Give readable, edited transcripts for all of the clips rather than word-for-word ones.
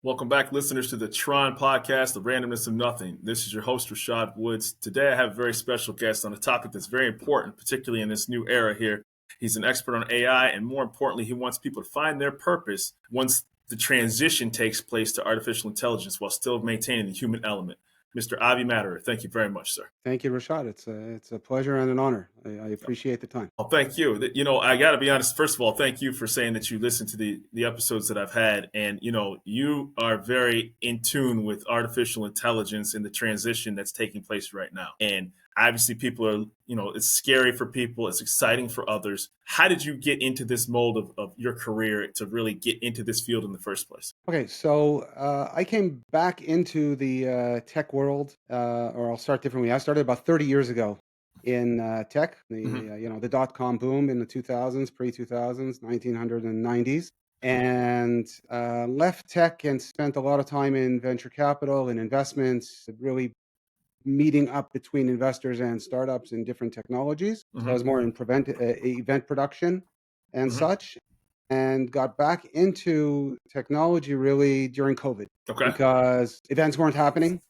Welcome back, listeners, to the T.R.O.N podcast, The Randomness of Nothing. This is your host, Rashad Woods. Today, I have a very special guest on a topic that's very important, particularly in this new era here. He's an expert on AI, and more importantly, he wants people to find their purpose once the transition takes place to artificial intelligence while still maintaining the human element. Mr. Avi Maderer, thank you very much, sir. Thank you, Rashad. It's a pleasure and an honor. I appreciate the time. Well, thank you. I got to be honest. First of all, thank you for saying that you listen to the episodes that I've had. And, you are very in tune with artificial intelligence and the transition that's taking place right now. And obviously people are, it's scary for people. It's exciting for others. How did you get into this mold of your career to really get into this field in the first place? Okay, so I came back into the tech world, or I'll start differently. I started about 30 years ago in tech, the dot-com boom in the 2000s, pre-2000s, 1990s, and left tech and spent a lot of time in venture capital and investments, really meeting up between investors and startups in different technologies. So I was more in event production and such, and got back into technology really during COVID. Okay. Because events weren't happening.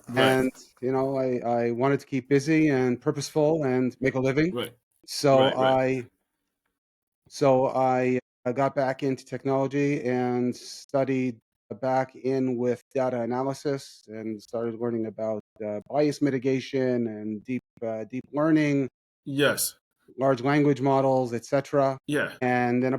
Right. And, I wanted to keep busy and purposeful and make a living. Right. So I got back into technology and studied back in with data analysis and started learning about bias mitigation and deep learning. Yes. Large language models, etc. Yeah. And then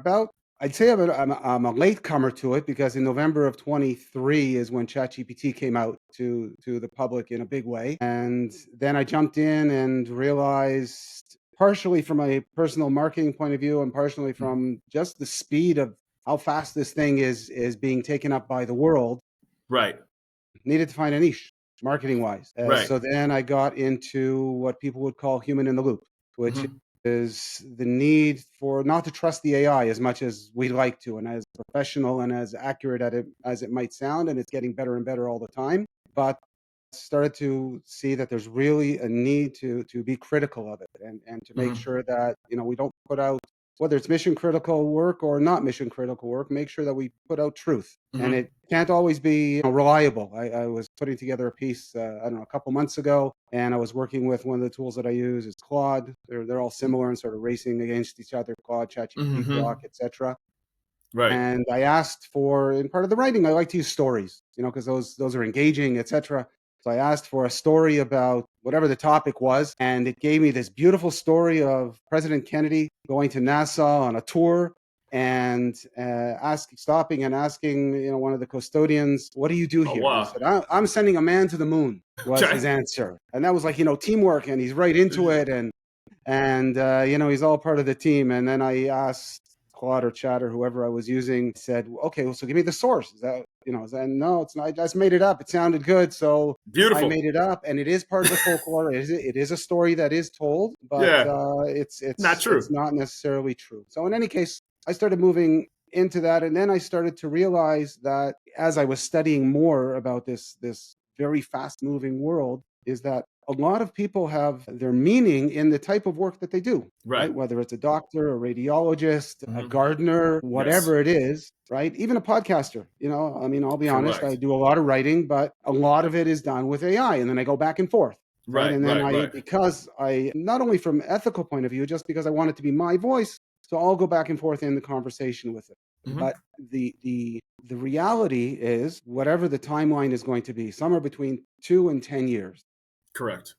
I'd say I'm a latecomer to it, because in November of 23 is when ChatGPT came out to the public in a big way. And then I jumped in and realized, partially from a personal marketing point of view and partially from just the speed of how fast this thing is being taken up by the world. Right. Needed to find a niche, marketing wise. So then I got into what people would call human in the loop, which is the need for not to trust the AI as much as we'd like to, and as professional and as accurate as it might sound, and it's getting better and better all the time. But started to see that there's really a need to be critical of it and to make sure that we don't put out, whether it's mission critical work or not mission critical work, make sure that we put out truth. And it can't always be reliable. I was putting together a piece, a couple months ago, and I was working with one of the tools that I use. It's Claude. They're all similar and sort of racing against each other, Claude, ChatGPT, Grok, etc. Right. And I asked for, in part of the writing, I like to use stories, because those are engaging, etc. So I asked for a story about whatever the topic was, and it gave me this beautiful story of President Kennedy going to Nassau on a tour and stopping and asking, one of the custodians, "What do you do here?" Wow. And he said, "I'm sending a man to the moon," was his answer. And that was like, teamwork, and he's right into it, and he's all part of the team. And then I asked Claude or Chat or whoever I was using, said, "Okay, well, so give me the source." Is that, no, it's not. I just made it up. It sounded good, so beautiful. I made it up, and it is part of the folklore. It is a story that is told, but it's not true. It's not necessarily true. So in any case, I started moving into that, and then I started to realize that as I was studying more about this very fast-moving world, is that a lot of people have their meaning in the type of work that they do, right? Whether it's a doctor, a radiologist, a gardener, whatever it is, right? Even a podcaster, I'll be honest, I do a lot of writing, but a lot of it is done with AI, and then I go back and forth. Right. And then because I, not only from ethical point of view, just because I want it to be my voice, so I'll go back and forth in the conversation with it. But the reality is, whatever the timeline is going to be, somewhere between 2 and 10 years. Correct.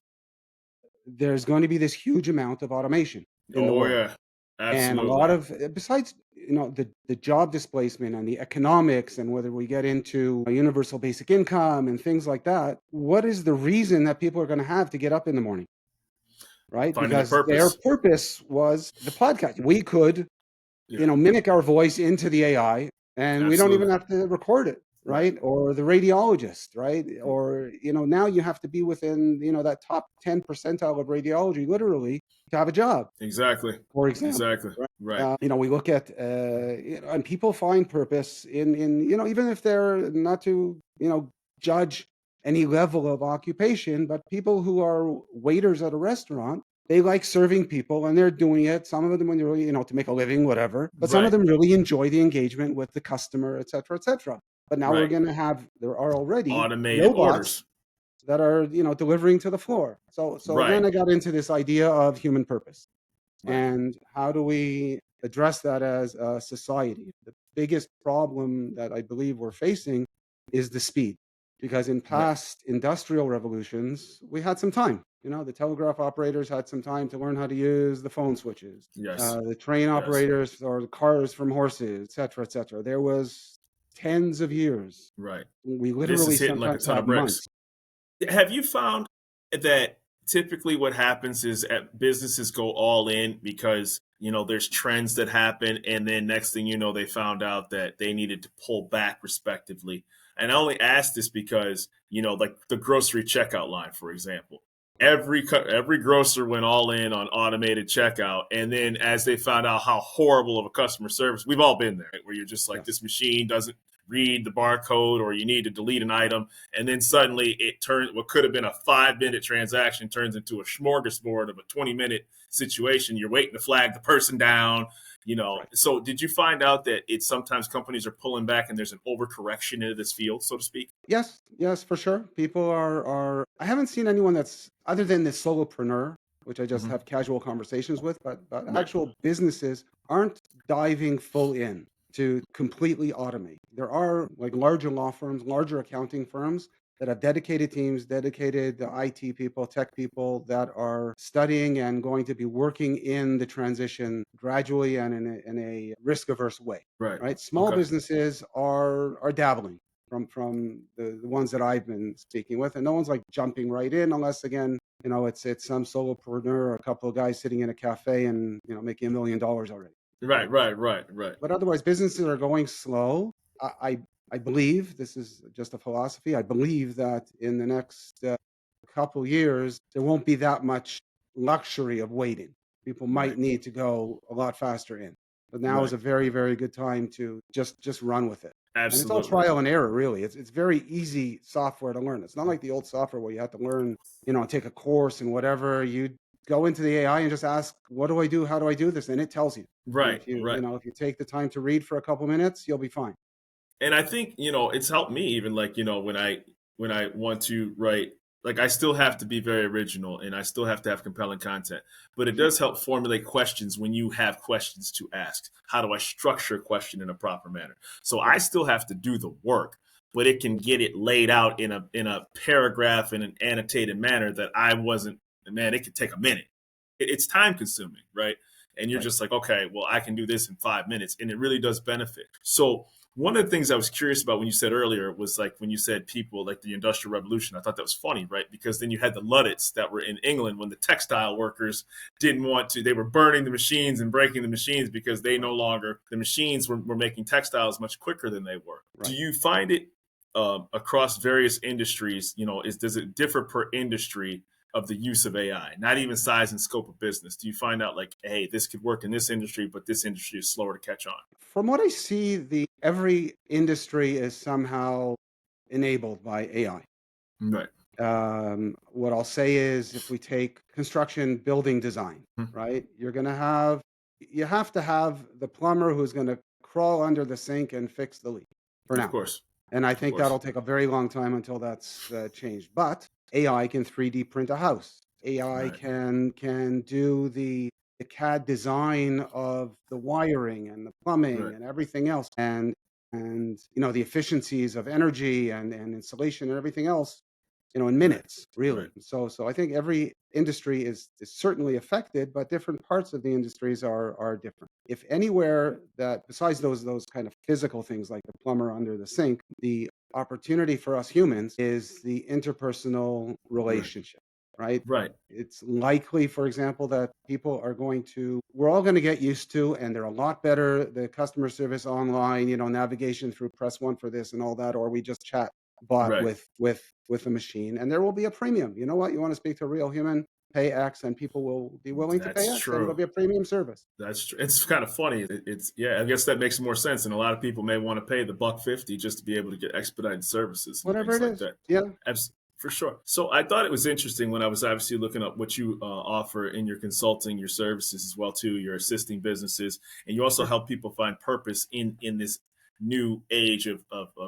There's going to be this huge amount of automation in the world. Yeah. Absolutely. And a lot of, besides, the job displacement and the economics, and whether we get into a universal basic income and things like that, what is the reason that people are going to have to get up in the morning? Right? Because their purpose was the podcast. We could, mimic our voice into the AI, and we don't even have to record it. Right? Or the radiologist, right? Or, now you have to be within, that top 10 percentile of radiology, literally, to have a job. Exactly. For example. Exactly. Right. We look at, and people find purpose in, even if they're not to, judge any level of occupation, but people who are waiters at a restaurant, they like serving people, and they're doing it. Some of them, when they're really, to make a living, whatever. But some of them really enjoy the engagement with the customer, et cetera, et cetera. But now we're Right. going to have, there are already Automated robots orders. that are, delivering to the floor. So Right. then I got into this idea of human purpose. Right. And how do we address that as a society? The biggest problem that I believe we're facing is the speed. Because in Right. past industrial revolutions, we had some time. The telegraph operators had some time to learn how to use the phone switches. Yes. The train Yes. operators or the cars from horses, et cetera, et cetera. There was tens of years. Right. We This literally is hitting like a sometimes ton of had bricks. months. Have you found that typically what happens is businesses go all in because there's trends that happen, and then next thing you know, they found out that they needed to pull back respectively. And I only ask this because like the grocery checkout line, for example. Every grocer went all in on automated checkout, and then as they found out how horrible of a customer service, we've all been there, right? Where you're just like, Yes. this machine doesn't read the barcode, or you need to delete an item, and then suddenly it turns what could have been a 5-minute transaction turns into a smorgasbord of a 20-minute situation. You're waiting to flag the person down. Right. So did you find out that it's sometimes companies are pulling back and there's an overcorrection into this field, so to speak? Yes, for sure. People are. I haven't seen anyone that's other than this solopreneur, which I just Hmm. have casual conversations with, but Right. actual businesses aren't diving full in to completely automate. There are like larger law firms, larger accounting firms that have dedicated teams, dedicated IT people, tech people that are studying and going to be working in the transition gradually and in a risk averse way. Right. Right? Small Okay. businesses are dabbling from the ones that I've been speaking with, and no one's like jumping right in unless again, it's some solopreneur or a couple of guys sitting in a cafe and making $1 million already, Right. right? Right. Right. Right. But otherwise, businesses are going slow. I believe this is just a philosophy. I believe that in the next couple years, there won't be that much luxury of waiting. People might Right. need to go a lot faster in. But now is Right. a very, very good time to just run with it. And it's all Absolutely. trial and error, really. It's very easy software to learn. It's not like the old software where you have to learn, take a course and whatever. You go into the AI and just ask, what do I do? How do I do this? And it tells you. And Right. if you, Right. if you take the time to read for a couple minutes, you'll be fine. And I think it's helped me even like when I want to write, like I still have to be very original and I still have to have compelling content, but it Sure. does help formulate questions when you have questions to ask. How do I structure a question in a proper manner? So I Right. still have to do the work, but it can get it laid out in a paragraph in an annotated manner that I wasn't. Man, it could take a minute. It's time consuming, right? And you're Right. just like, okay, well, I can do this in 5 minutes, and it really does benefit. So one of the things I was curious about when you said earlier was like when you said people like the Industrial Revolution. I thought that was funny, right? Because then you had the Luddites that were in England when the textile workers didn't want to, they were burning the machines and breaking the machines because they Right. no longer, the machines were making textiles much quicker than they were. Do Right. you find it across various industries, does it differ per industry of the use of AI, not even size and scope of business? Do you find out like, hey, this could work in this industry, but this industry is slower to catch on? From what I see, the every industry is somehow enabled by AI. Right. What I'll say is if we take construction building design, Hmm. right? You have to have the plumber who's going to crawl under the sink and fix the leak for Of now. course. And I Of think course. that'll take a very long time until that's changed. But AI can 3D print a house. AI Right. can do the CAD design of the wiring and the plumbing Right. and everything else, and the efficiencies of energy and insulation and everything else, in Right. minutes, Right. really. So I think every industry is certainly affected, but different parts of the industries are different. If anywhere that besides those kind of physical things like the plumber under the sink, the opportunity for us humans is the interpersonal Right. relationship, right? Right. It's likely, for example, that we're all going to get used to, and they're a lot better, the customer service online, navigation through press one for this and all that, or we just chat bot Right. with a machine, and there will be a premium. You know what? You want to speak to a real human, pay X, and people will be willing to pay That's X, and it'll true. be a premium service. That's true. It's kind of funny. It's yeah. I guess that makes more sense, and a lot of people may want to pay the $1.50 just to be able to get expedited services and Whatever things it like is. that. Yeah. For sure. So I thought it was interesting when I was obviously looking up what you offer in your consulting, your services as well too. You're assisting businesses, and you also Sure. help people find purpose in this new age of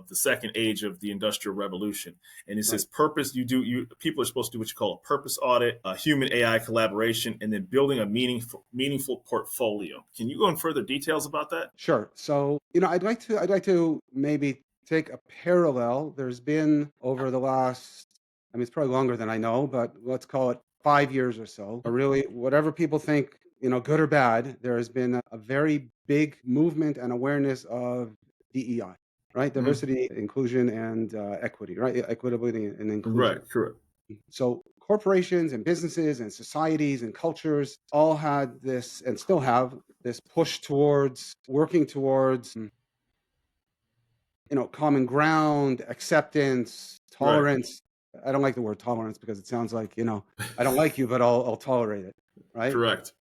the second age of the industrial revolution. And it Right. says purpose. You people are supposed to do what you call a purpose audit, a human AI collaboration, and then building a meaningful portfolio. Can you go in further details about that? Sure. So, I'd like to maybe take a parallel. There's been over the last, I mean, it's probably longer than I know, but let's call it 5 years or so. Or really, whatever people think, good or bad, there has been a very big movement and awareness of DEI, right? Mhm. Diversity, inclusion, and equity, right? Equitability and inclusion. Right, correct. So corporations and businesses and societies and cultures all had this and still have this push towards working towards, common ground, acceptance, Right, tolerance. I don't like the word tolerance because it sounds like, I don't like you, but I'll tolerate it, right? correct.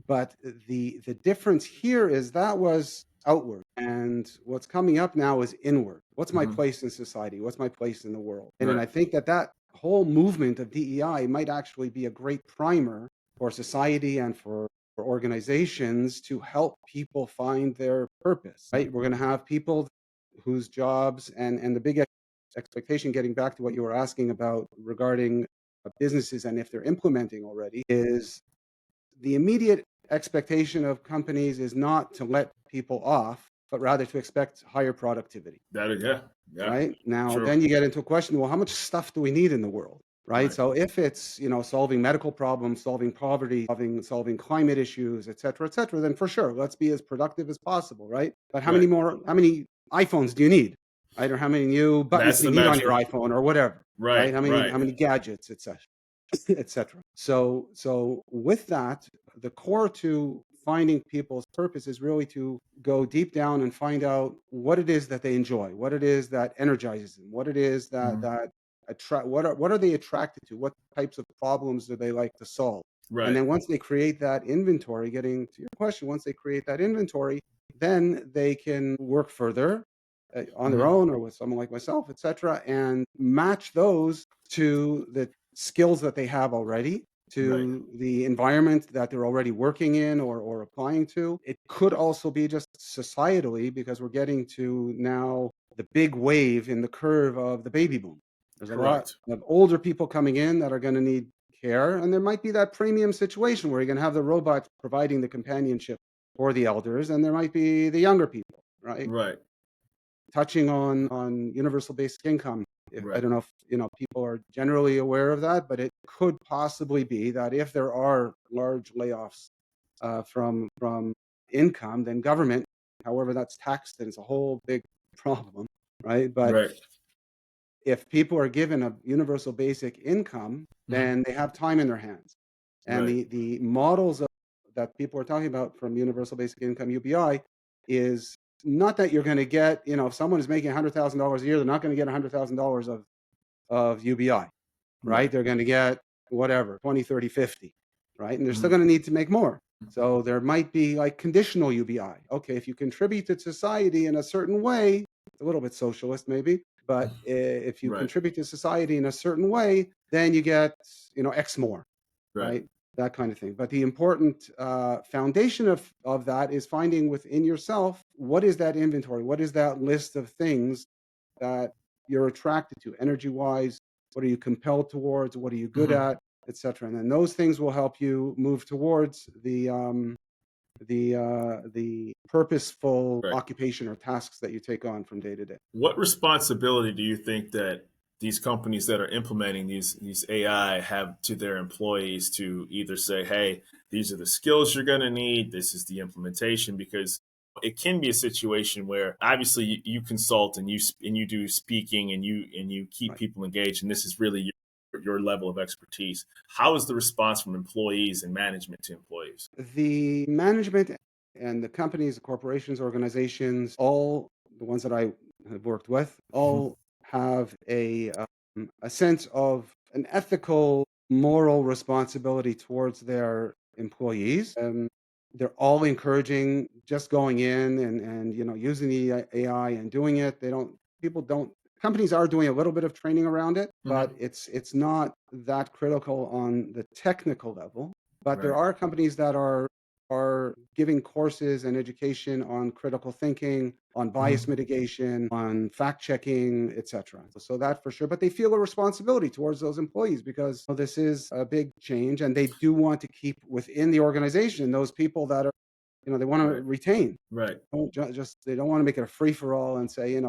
But the difference here is that was outward, and what's coming up now is inward. What's my Hmm. place in society? What's my place in the world? And Right, I think that whole movement of DEI might actually be a great primer for society and for organizations to help people find their purpose. Right? We're going to have people whose jobs and the big expectation, getting back to what you were asking about regarding businesses and if they're implementing already, is the immediate expectation of companies is not to let people off, but rather to expect higher productivity, yeah, yeah, right? Now, true. then you get into a question, well, how much stuff do we need in the world? Right. Right, So if it's, solving medical problems, solving poverty, solving climate issues, et cetera, then for sure, let's be as productive as possible. Right. But right. how many iPhones do you need? Right. Or how many new buttons That's do the you need on your metric. iPhone or whatever? Right. Right, How right. many gadgets, etc. etc. So with that, the core to finding people's purpose is really to go deep down and find out what it is that they enjoy, what it is that energizes them, what it is that Mhm. that attract what are they attracted to, what types of problems do they like to solve. And Right. then once they create that inventory, getting to your question, once they create that inventory, then they can work further on their Mhm. own or with someone like myself, etc., and match those to the skills that they have already, Right. to the environment that they're already working in or applying to. It could also be just societally because we're getting to now the big wave in the curve of the baby boom. There's a lot Correct. of older people coming in that are going to need care, and there might be that premium situation where you're going to have the robot providing the companionship for the elders, and there might be the younger people, right? Right. Touching on universal basic income. I Right. don't know if people are generally aware of that, but it could possibly be that if there are large layoffs from income, then government, however that's taxed, and it's a whole big problem, right? But Right. if people are given a universal basic income, Mhm. then they have time in their hands, and Right. the models that people are talking about from universal basic income UBI is not that you're going to get, if someone is making $100,000 a year, they're not going to get $100,000 of UBI, right? Right. They're going to get whatever, 20, 30, 50, right? And they're still Mhm. going to need to make more. So there might be like conditional UBI. Okay, if you contribute to society in a certain way, a little bit socialist maybe, but if you Right. contribute to society in a certain way, then you get, X more, Right. right? That kind of thing. But the important foundation of that is finding within yourself what is that inventory? What is that list of things that you're attracted to, energy wise? What are you compelled towards? What are you good Mhm. at, etc. And then those things will help you move towards the purposeful Right. occupation or tasks that you take on from day to day. What responsibility do you think that these companies that are implementing these AI have to their employees to either say, "Hey, these are the skills you're going to need. This is the implementation," because it can be a situation where obviously you consult and you do speaking and you keep Right. people engaged, and this is really your level of expertise. How is the response from employees and management to employees? The management and the companies, the corporations, organizations, all the ones that I have worked with, Mhm. all have a sense of an ethical, moral responsibility towards their employees. They're all encouraging just going in and using the AI and doing it. People don't companies are doing a little bit of training around it, but Mhm. it's not that critical on the technical level. But there Right. are companies that are are giving courses and education on critical thinking, on bias mitigation, on fact checking, etc. So that for sure. But they feel a responsibility towards those employees because this is a big change, and they do want to keep within the organization those people that are, they want to retain. Right. They don't want to make it a free for all and say,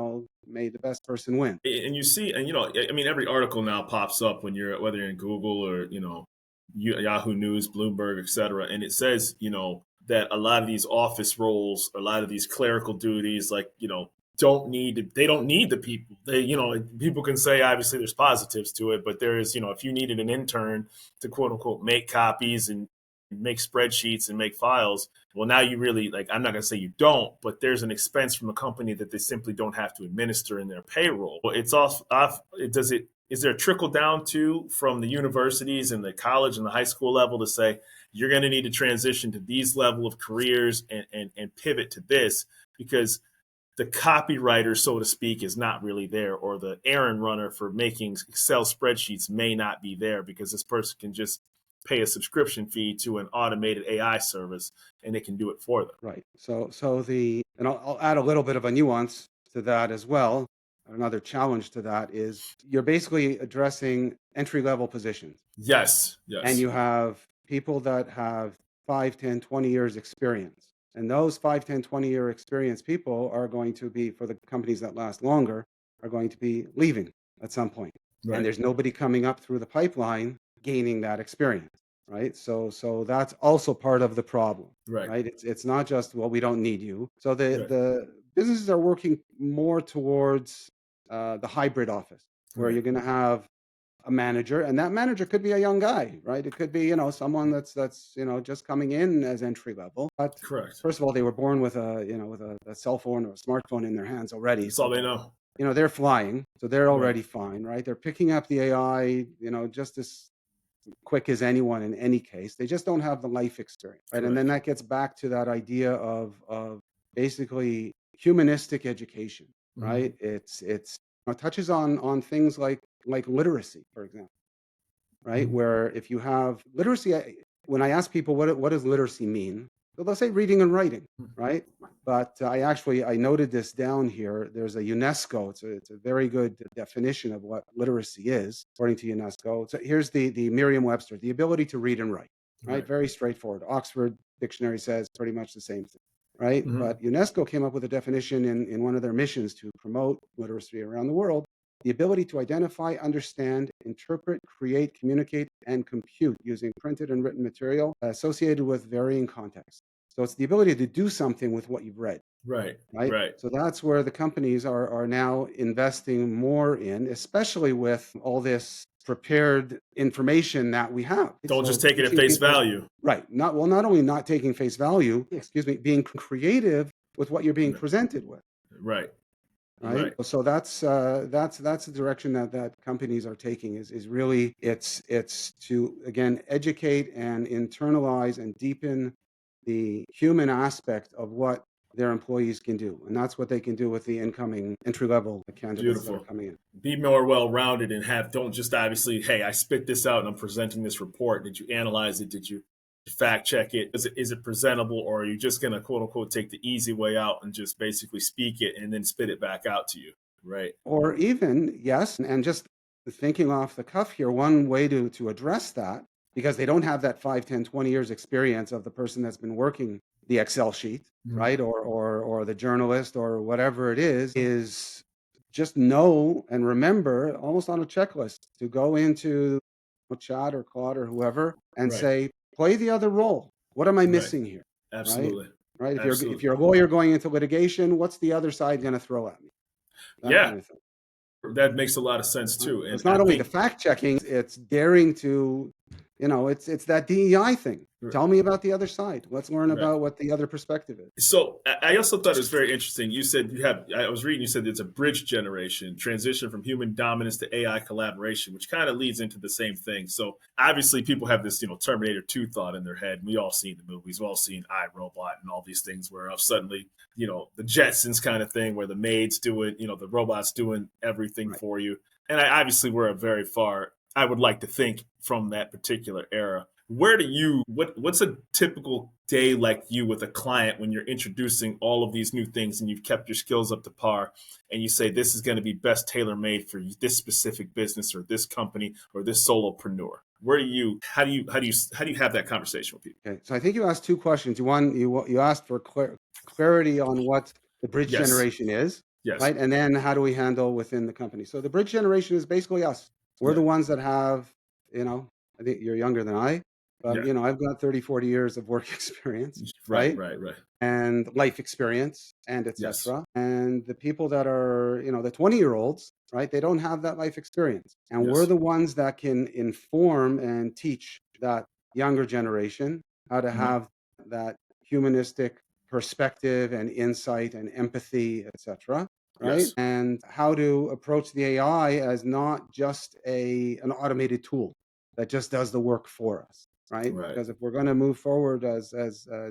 may the best person win. And you see, and I mean, every article now pops up when whether you're in Google or Yahoo News, Bloomberg, etc., and it says that a lot of these office roles, a lot of these clerical duties, like they don't need the people. People can say obviously there's positives to it, but there is if you needed an intern to quote unquote make copies and make spreadsheets and make files, well, now you really, like, I'm not going to say you don't, but there's an expense from a company that they simply don't have to administer in their payroll. Well, it's off. Is there a trickle down to from the universities and the college and the high school level to say you're going to need to transition to these level of careers and pivot to this because the copywriter, so to speak, is not really there, or the errand runner for making Excel spreadsheets may not be there because this person can just pay a subscription fee to an automated AI service and it can do it for them. Right. And I'll add a little bit of a nuance to that as well. Another challenge to that is you're basically addressing entry-level positions. Yes. And you have people that have 5, 10, 20 years experience. And those 5, 10, 20-year experienced people are going to be, for the companies that last longer, are going to be leaving at some point. Right. And there's nobody coming up through the pipeline gaining that experience. Right. So that's also part of the problem. Right. It's not just, well, we don't need you. So the businesses are working more towards the hybrid office where you're going to have a manager, and that manager could be a young guy, right? It could be, someone that's just coming in as entry level. But correct. First of all, they were born with a cell phone or a smartphone in their hands already. That's all they know. They're flying, so they're already fine, right? They're picking up the AI, just as quick as anyone in any case. They just don't have the life experience, right? Correct. And then that gets back to that idea of basically humanistic education, right? It touches on things like literacy, for example, right? Where if you have literacy, when I ask people what does literacy mean, so they'll say reading and writing, right? But I noted this down here. There's a UNESCO. It's a very good definition of what literacy is, according to UNESCO. So here's the Merriam-Webster: the ability to read and write. Right? Very straightforward. Oxford Dictionary says pretty much the same thing, right? But UNESCO came up with a definition in one of their missions to promote literacy around the world: the ability to identify, understand, interpret, create, communicate, and compute using printed and written material associated with varying contexts. So it's the ability to do something with what you've read. Right. So that's where the companies are now investing more in, especially with all this prepared information that we have. Don't just take it at face value. Right. Not only not taking face value, being creative with what you're being presented with. Right. So that's the direction that companies are taking is really it's to, again, educate and internalize and deepen the human aspect of what their employees can do, and that's what they can do with the incoming entry-level candidates that are coming in. Be more well-rounded and don't just obviously, hey, I spit this out and I'm presenting this report. Did you analyze it? Did you fact check it? Is it presentable, or are you just going to quote unquote take the easy way out and just basically speak it and then spit it back out to you? Right. Or even, yes, and just thinking off the cuff here, one way to address that, because they don't have that 5, 10, 20 years experience of the person that's been working the Excel sheet, right? Or the journalist or whatever it is just know and remember, almost on a checklist, to go into chat or Claude or whoever and say, play the other role. What am I missing here? Absolutely. Right? If you're a lawyer going into litigation, what's the other side going to throw at me? That kind of thing. That makes a lot of sense too. And it's not only the fact checking, it's daring to, it's that DEI thing. Tell me about the other side. Let's learn about what the other perspective is. So I also thought it was very interesting. You said I was reading, you said it's a bridge generation, transition from human dominance to AI collaboration, which kind of leads into the same thing. So obviously people have this, Terminator 2 thought in their head. We all seen the movies. We've all seen iRobot and all these things where suddenly, the Jetsons kind of thing where the maids do it, the robots doing everything for you. And obviously we're very far, I would like to think, from that particular era. where do you what's a typical day like you with a client when you're introducing all of these new things and you've kept your skills up to par and you say this is going to be best tailor made for this specific business or this company or this solopreneur? Where do you how do you have that conversation with people? Okay, so I think you asked two questions. One, you asked for clarity on what the bridge Yes. generation is, Yes. right? And then how do we handle within the company? So the bridge generation is basically us. We're Yeah. the ones that have, you know, I think you're younger than I, but Yeah. I've got 30, 40 years of work experience, Right, right? right, right. And life experience and Yes. etc. And the people that are, the 20-year-olds, right? They don't have that life experience. And we're Yes. the ones that can inform and teach that younger generation how to Mhm. have that humanistic perspective and insight and empathy, etc. Right? Yes. And how to approach the AI as not just an automated tool that just does the work for us, right? Right. Because if we're going to move forward as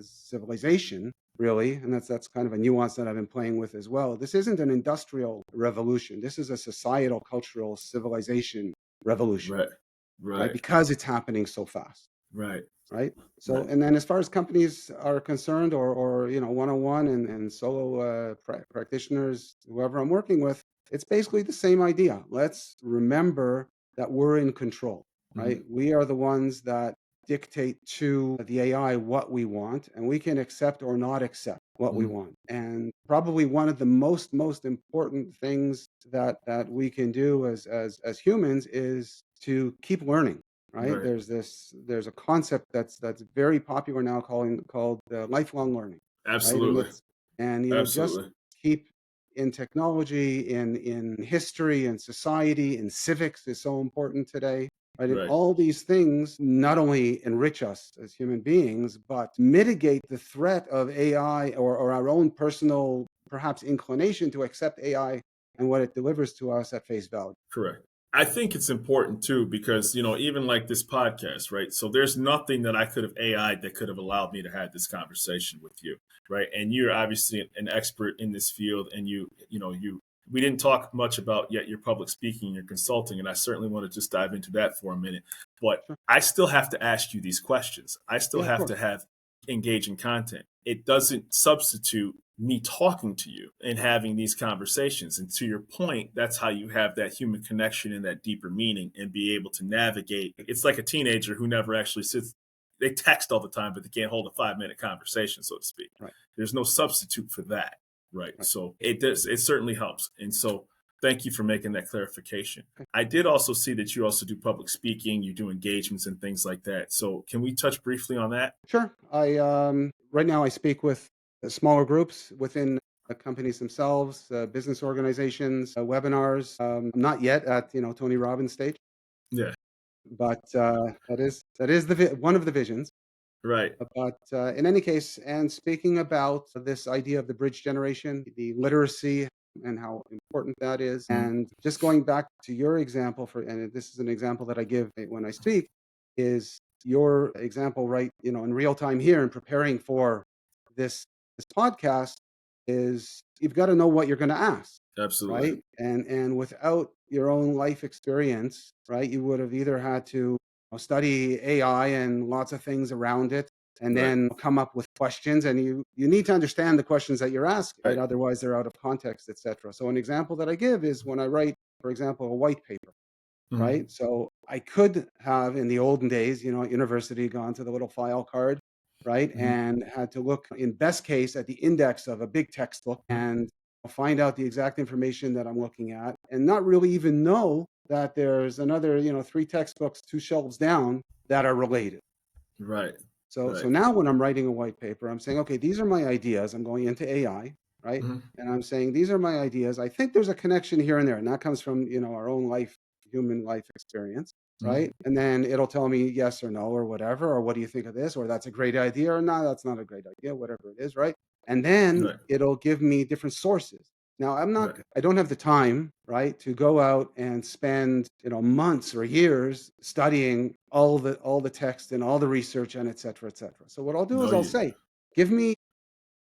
civilization, really, and that's kind of a nuance that I've been playing with as well. This isn't an industrial revolution. This is a societal, cultural, civilization revolution, Right. right? Right. Because it's happening so fast, Right. right? So, Right. and then as far as companies are concerned, or one-on-one and solo practitioners, whoever I'm working with, it's basically the same idea. Let's remember that we're in control, right? Mhm. We are the ones that dictate to the AI what we want, and we can accept or not accept what we Mhm. want. And probably one of the most important things that we can do as humans is to keep learning, right? Right. There's a concept that's very popular now called lifelong learning, right? And Absolutely. it's and just Absolutely. keep in technology, in history, in society, in civics is so important today. Right? And Right. all these things not only enrich us as human beings, but mitigate the threat of AI, or our own personal, perhaps, inclination to accept AI and what it delivers to us at face value. Correct. I think it's important too because, even like this podcast, right? So there's nothing that I could have AI'd that could have allowed me to have this conversation with you, right? And you're obviously an expert in this field, and we didn't talk much about yet your public speaking, your consulting, and I certainly want to just dive into that for a minute. But Sure. I still have to ask you these questions. I still Yeah, of have to course. have engaging content. It doesn't substitute me talking to you and having these conversations. And to your point, that's how you have that human connection and that deeper meaning and be able to navigate. It's like a teenager who never actually sits, they text all the time, but they can't hold a 5 minute conversation, so to speak. Right. There's no substitute for that. Right. Right. So it certainly helps. And so thank you for making that clarification. Okay. I did also see that you also do public speaking, you do engagements and things like that. So can we touch briefly on that? Sure. I right now I speak with smaller groups within companies themselves, business organizations, webinars. Not yet at Tony Robbins stage, Yeah. but that is one of the visions. Right. But in any case, and speaking about this idea of the bridge generation, the literacy, and how important that is, Mhm. and just going back to your example, and this is an example that I give when I speak, is your example, right? In real time here and preparing for this podcast, is you've got to know what you're going to ask, Absolutely. right? And without your own life experience, right, you would have either had to study AI and lots of things around it, and Right. then come up with questions. And you need to understand the questions that you're asking, right? Right. Otherwise, they're out of context, etc. So an example that I give is when I write, for example, a white paper, Mhm. right? So I could have, in the olden days, at university, gone to the little file card, right, Mhm. and had to look, in best case, at the index of a big textbook Mhm. and find out the exact information that I'm looking at, and not really even know that there's another, three textbooks, two shelves down, that are related. Right. So Right. now when I'm writing a white paper, I'm saying, okay, these are my ideas. I'm going into AI, right? Mhm. And I'm saying, these are my ideas. I think there's a connection here and there. And that comes from, our own life, human life experience, Mhm. right? And then it'll tell me yes or no or whatever, or what do you think of this? Or that's a great idea, or no, that's not a great idea, whatever it is, right? And then Right. it'll give me different sources. Now, Right. I don't have the time, right, to go out and spend, months or years studying all the text and all the research and et cetera, et cetera. So what I'll do No, is I'll you. say, give me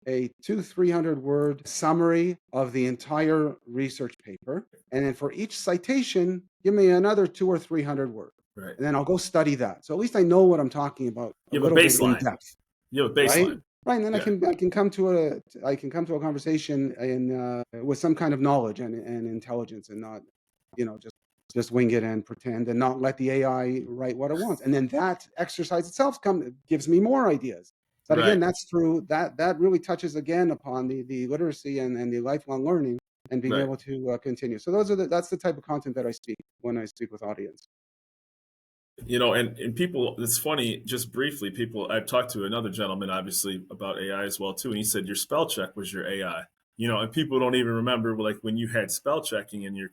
a 200-300 word summary of the entire research paper. And then for each citation, give me another 200 or 300 words. Right. and then I'll go study that. So at least I know what I'm talking about a You have a little bit in baseline. depth, You have a right? baseline. Right, and then Yeah. I can come to a conversation with some kind of knowledge and intelligence, and not just wing it and pretend, and not let the AI write what it wants. And then that exercise itself gives me more ideas. But again, Right. that's through that really touches again upon the literacy and the lifelong learning and being Right. able to continue. So that's the type of content that I speak when I speak with audience. And people, it's funny, just briefly, people, I've talked to another gentleman, obviously, about AI as well, too. And he said, your spell check was your AI. And people don't even remember, like, when you had spell checking in your,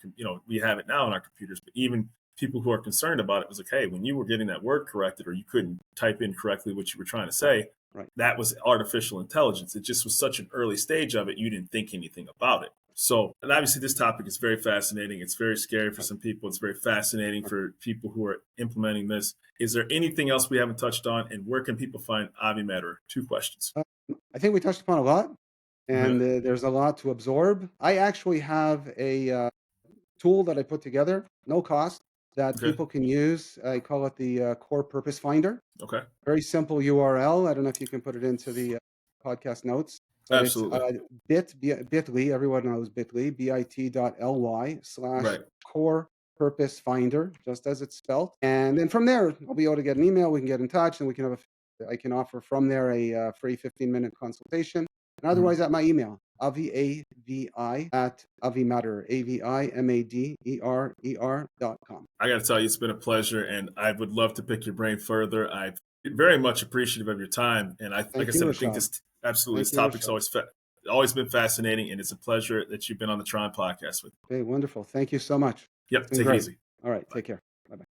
we have it now on our computers, but even people who are concerned about it was like, hey, when you were getting that word corrected or you couldn't type in correctly what you were trying to say, Right. that was artificial intelligence. It just was such an early stage of it, you didn't think anything about it. So, and obviously, this topic is very fascinating. It's very scary for some people. It's very fascinating for people who are implementing this. Is there anything else we haven't touched on? And where can people find Avi Maderer? 2 questions. I think we touched upon a lot, Okay. and there's a lot to absorb. I actually have a tool that I put together, no cost, that Okay. people can use. I call it the Core Purpose Finder. Okay. Very simple URL. I don't know if you can put it into the podcast notes, but it's Absolutely. bit.ly. Everyone knows bit.ly, bit.ly Right. / core purpose finder, just as it's spelled. And then from there, I'll be able to get an email. We can get in touch, and I can offer from there a free 15-minute consultation. And Mhm. otherwise, at my email, Avi, AVI, at Avi Maderer, AVIMADERER.com. I got to tell you, it's been a pleasure, and I would love to pick your brain further. I'm very much appreciative of your time, and like I Thank you, said, I think Rashad. absolutely this Thank you, topic's Rashad. always been fascinating, and it's a pleasure that you've been on the T.R.O.N podcast with me. Okay, wonderful. Thank you so much. It's Yep, been take it great. easy. All right, Bye. take care. Bye-bye.